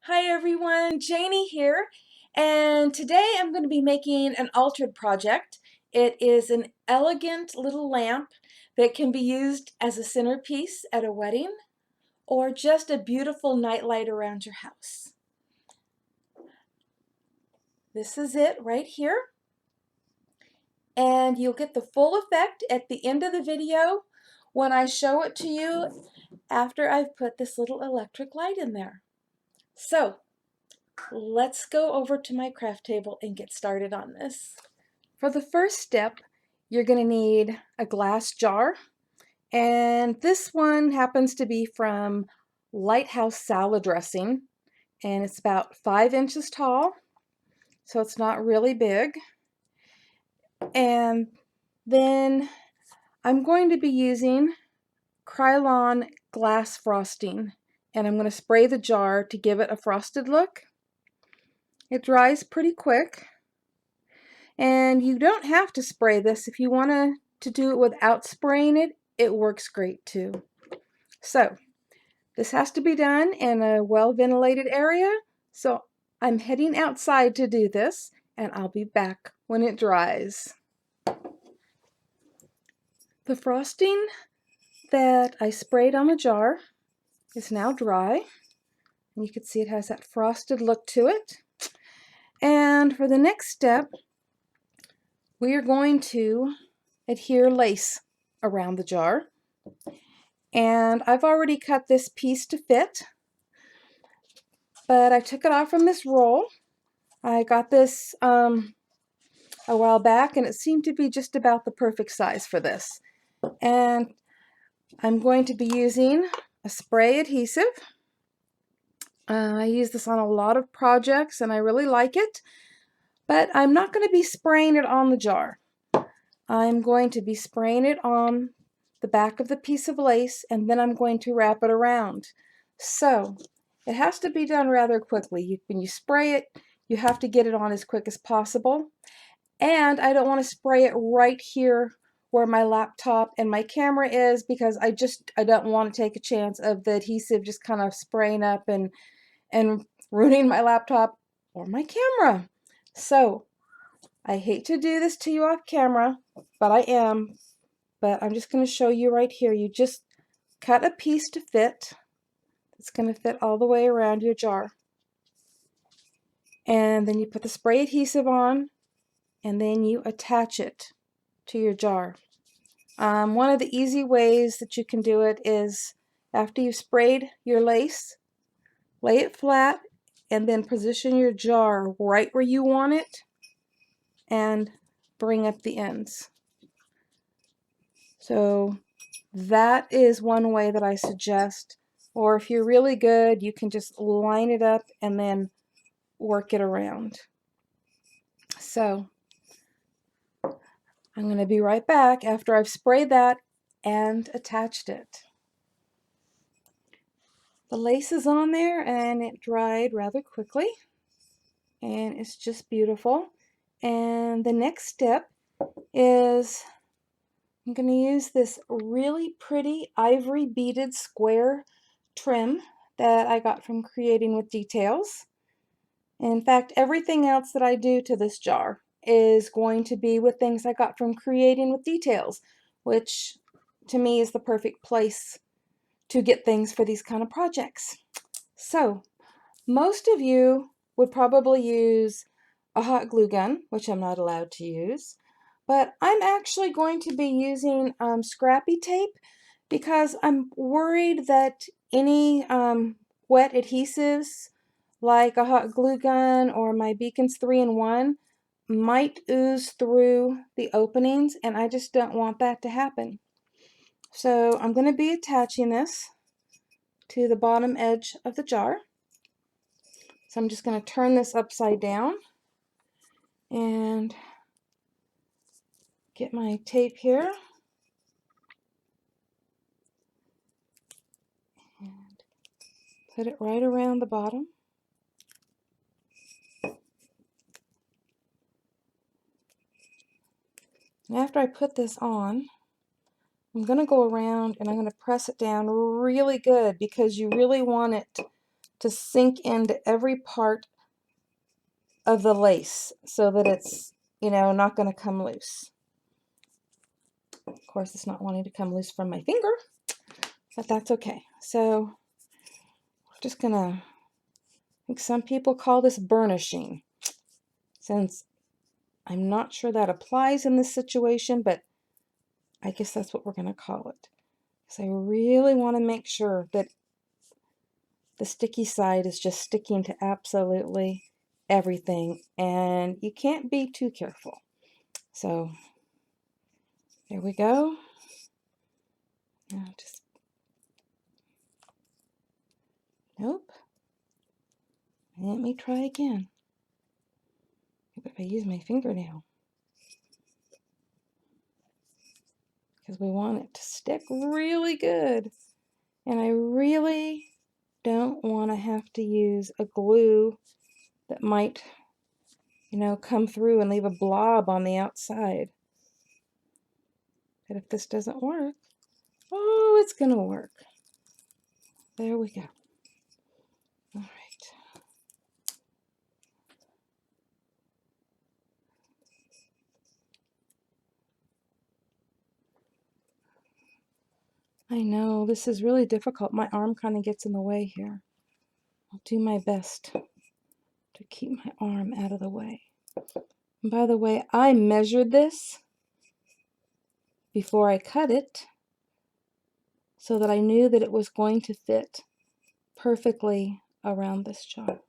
Hi everyone, Janie here, and today I'm going to be making an altered project. It is an elegant little lamp that can be used as a centerpiece at a wedding or just a beautiful nightlight around your house. This is it right here, and you'll get the full effect at the end of the video when I show it to you after I've put this little electric light in there. So, let's go over to my craft table and get started on this. For the first step, you're going to need a glass jar, and this one happens to be from Lighthouse salad dressing, and it's about 5 inches tall, so it's not really big. And then I'm going to be using Krylon glass frosting, and I'm going to spray the jar to give it a frosted look. It dries pretty quick. And you don't have to spray this. If you want to do it without spraying it, it works great too. So this has to be done in a well-ventilated area. So I'm heading outside to do this, and I'll be back when it dries. The frosting that I sprayed on the jar is now dry. And you can see it has that frosted look to it. And for the next step, we are going to adhere lace around the jar. And I've already cut this piece to fit, but I took it off from this roll. I got this a while back, and it seemed to be just about the perfect size for this. And I'm going to be using a spray adhesive. I use this on a lot of projects, and I really like it, but I'm not going to be spraying it on the jar. I'm going to be spraying it on the back of the piece of lace, and then I'm going to wrap it around. So it has to be done rather quickly. When you spray it, you have to get it on as quick as possible. And I don't want to spray it right here where my laptop and my camera is, because I don't want to take a chance of the adhesive just kind of spraying up and ruining my laptop or my camera. So I hate to do this to you off camera, but I'm just going to show you right here. You just cut a piece to fit. It's going to fit all the way around your jar. And then you put the spray adhesive on, and then you attach it to your jar. One of the easy ways that you can do it is after you've sprayed your lace, lay it flat, and then position your jar right where you want it, and bring up the ends. So that is one way that I suggest. Or if you're really good, you can just line it up and then work it around. So I'm going to be right back after I've sprayed that and attached it. The lace is on there, and it dried rather quickly, and it's just beautiful. And the next step is I'm going to use this really pretty ivory beaded square trim that I got from Creating with Details. In fact, everything else that I do to this jar is going to be with things I got from Creating with Details, which to me is the perfect place to get things for these kind of projects. So, most of you would probably use a hot glue gun, which I'm not allowed to use, but I'm actually going to be using scrappy tape, because I'm worried that any wet adhesives like a hot glue gun or my Beacons 3-in-1 might ooze through the openings, and I just don't want that to happen. So I'm going to be attaching this to the bottom edge of the jar. So I'm just going to turn this upside down and get my tape here. And put it right around the bottom. And after I put this on, I'm going to go around and I'm going to press it down really good, because you really want it to sink into every part of the lace so that it's, you know, not going to come loose. Of course, it's not wanting to come loose from my finger, but that's okay. So we're just going to, I think some people call this burnishing, since I'm not sure that applies in this situation, but I guess that's what we're going to call it. So I really want to make sure that the sticky side is just sticking to absolutely everything, and you can't be too careful. So there we go. Now just, nope. Let me try again. If I use my fingernail, because we want it to stick really good, and I really don't want to have to use a glue that might, you know, come through and leave a blob on the outside. But if this doesn't work, oh, it's gonna work. There we go. All right. I know, this is really difficult. My arm kind of gets in the way here. I'll do my best to keep my arm out of the way. And by the way, I measured this before I cut it so that I knew that it was going to fit perfectly around this jar.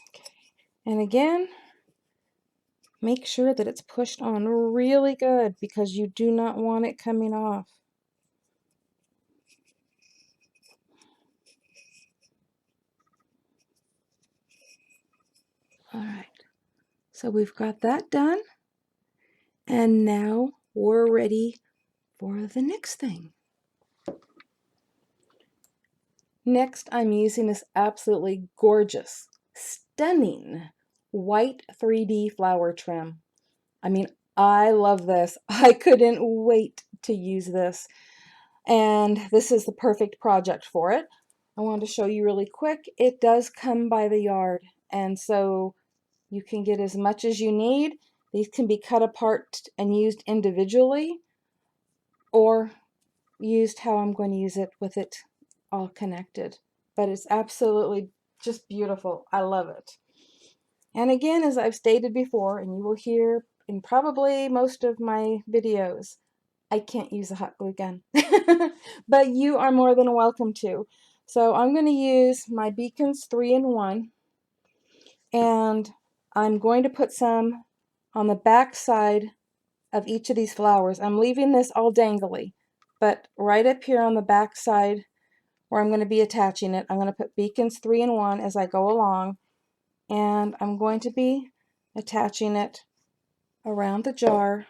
Okay. And again, make sure that it's pushed on really good because you do not want it coming off. All right, so we've got that done, and now we're ready for the next thing. Next, I'm using this absolutely gorgeous, stunning white 3D flower trim. I mean, I love this. I couldn't wait to use this, and this is the perfect project for it. I wanted to show you really quick. It does come by the yard, and so you can get as much as you need. These can be cut apart and used individually, or used how I'm going to use it with it all connected. But it's absolutely just beautiful. I love it. And again, as I've stated before, and you will hear in probably most of my videos, I can't use a hot glue gun. But you are more than welcome to. So I'm going to use my Beacons 3-in-1, and I'm going to put some on the back side of each of these flowers. I'm leaving this all dangly, but right up here on the back side where I'm going to be attaching it, I'm going to put Beacons 3-in-1 as I go along, and I'm going to be attaching it around the jar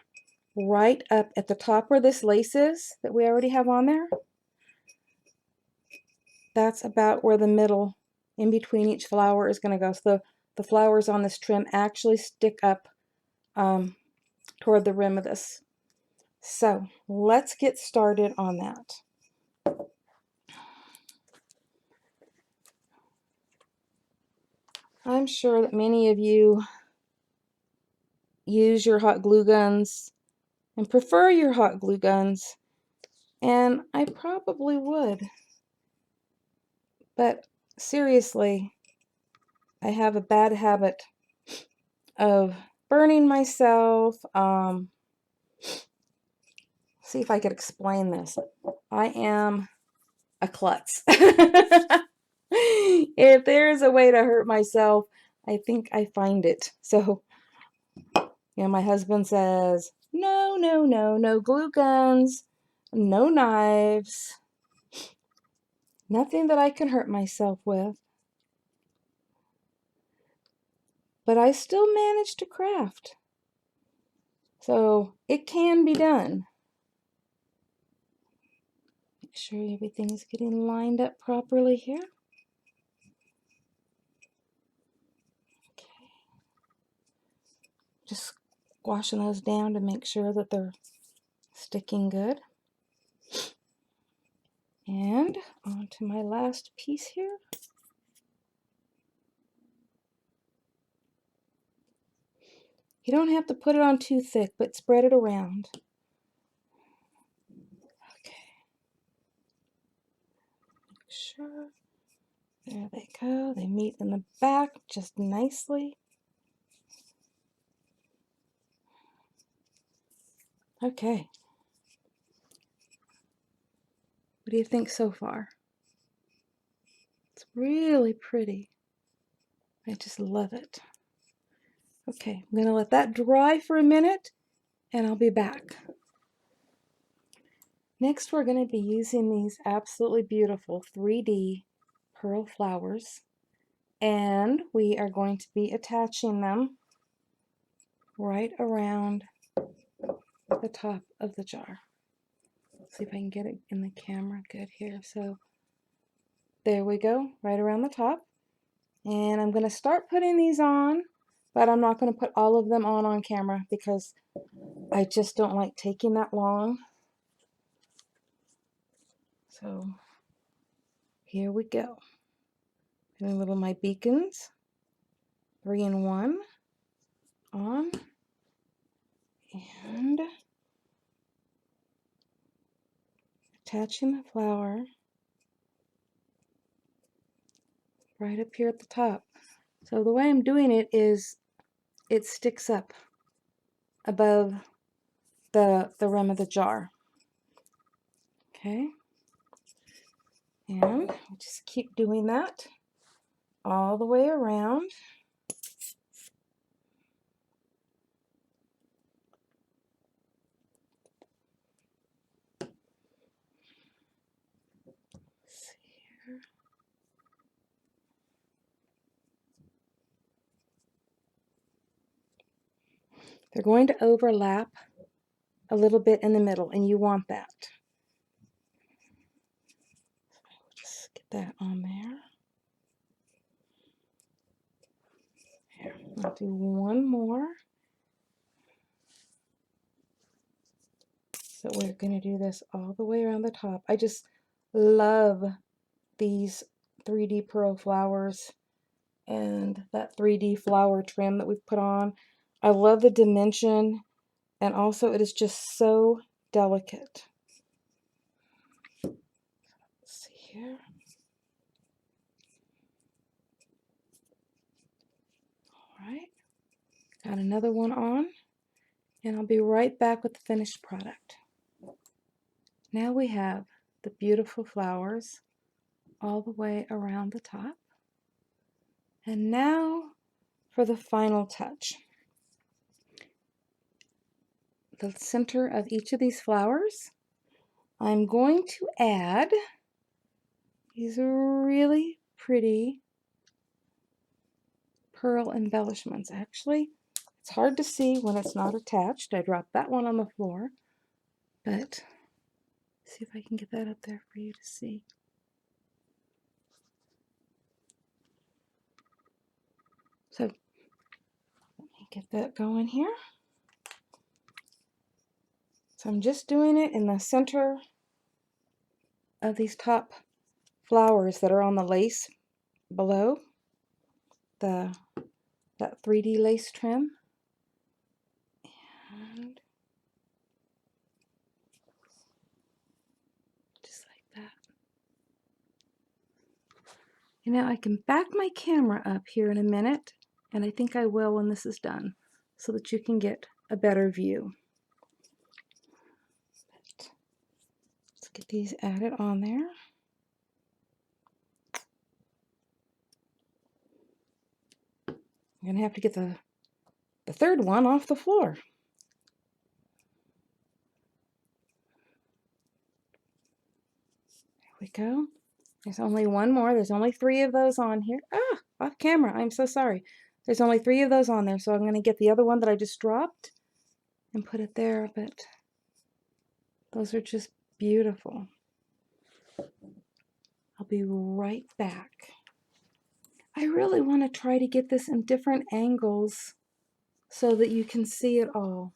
right up at the top where this lace is that we already have on there. That's about where the middle in between each flower is going to go. So the flowers on this trim actually stick up toward the rim of this. So let's get started on that. I'm sure that many of you use your hot glue guns and prefer your hot glue guns, and I probably would. But seriously, I have a bad habit of burning myself. See if I could explain this. I am a klutz. If there's a way to hurt myself, I think I find it. So, you know, my husband says, no, no, no, no glue guns, no knives, nothing that I can hurt myself with. But I still manage to craft. So it can be done. Make sure everything is getting lined up properly here. Okay. Just squashing those down to make sure that they're sticking good. And on to my last piece here. You don't have to put it on too thick, but spread it around. Okay. Make sure. There they go. They meet in the back just nicely. Okay. What do you think so far? It's really pretty. I just love it. Okay, I'm going to let that dry for a minute and I'll be back. Next, we're going to be using these absolutely beautiful 3D pearl flowers, and we are going to be attaching them right around the top of the jar. Let's see if I can get it in the camera good here. So there we go, right around the top. And I'm going to start putting these on, but I'm not going to put all of them on camera because I just don't like taking that long. So here we go. Doing little my beacons, 3 in 1 on, and attaching the flower right up here at the top. So the way I'm doing it is it sticks up above the rim of the jar. Okay, and just keep doing that all the way around. Let's see here. They're going to overlap a little bit in the middle, and you want that. Just get that on there. Here, I'll do one more. So we're going to do this all the way around the top. I just love these 3D pearl flowers and that 3D flower trim that we've put on. I love the dimension, and also it is just so delicate. Let's see here. All right, got another one on, and I'll be right back with the finished product. Now we have the beautiful flowers all the way around the top. And now for the final touch. The center of each of these flowers, I'm going to add these really pretty pearl embellishments. Actually, it's hard to see when it's not attached. I dropped that one on the floor, but see if I can get that up there for you to see. So let me get that going here. So I'm just doing it in the center of these top flowers that are on the lace below that 3D lace trim. And just like that. And now I can back my camera up here in a minute, and I think I will when this is done, so that you can get a better view. But let's get these added on there. I'm going to have to get the third one off the floor. There we go. There's only one more. There's only 3 of those on here. Ah, off camera. I'm so sorry. There's only 3 of those on there, so I'm going to get the other one that I just dropped and put it there, but those are just beautiful. I'll be right back. I really want to try to get this in different angles so that you can see it all.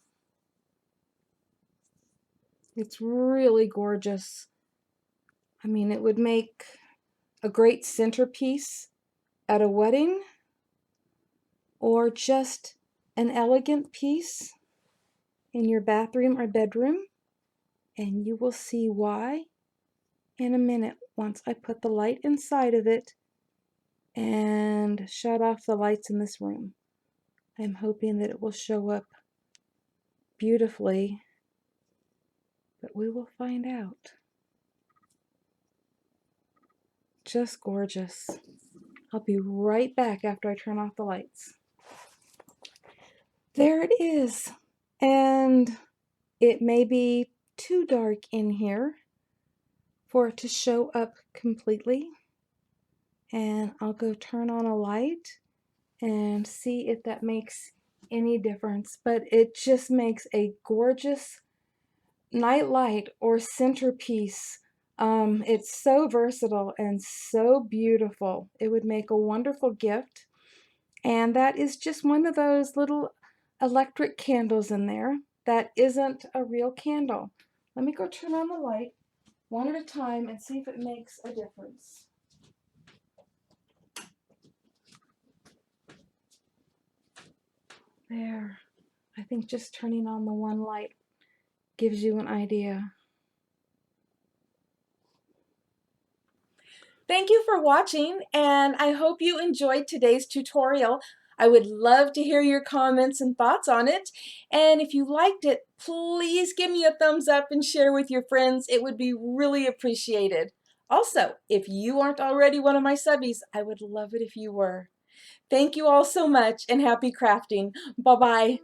It's really gorgeous. I mean, it would make a great centerpiece at a wedding, or just an elegant piece in your bathroom or bedroom, and you will see why in a minute once I put the light inside of it and shut off the lights in this room. I'm hoping that it will show up beautifully, but we will find out. Just gorgeous. I'll be right back after I turn off the lights. There it is. And it may be too dark in here for it to show up completely. And I'll go turn on a light and see if that makes any difference. But it just makes a gorgeous nightlight or centerpiece. It's so versatile and so beautiful. It would make a wonderful gift. And that is just one of those little electric candles in there that isn't a real candle. Let me go turn on the light one at a time and see if it makes a difference. There. I think just turning on the one light gives you an idea. Thank you for watching, and I hope you enjoyed today's tutorial. I would love to hear your comments and thoughts on it. And if you liked it, please give me a thumbs up and share with your friends. It would be really appreciated. Also, if you aren't already one of my subbies, I would love it if you were. Thank you all so much, and happy crafting. Bye-bye.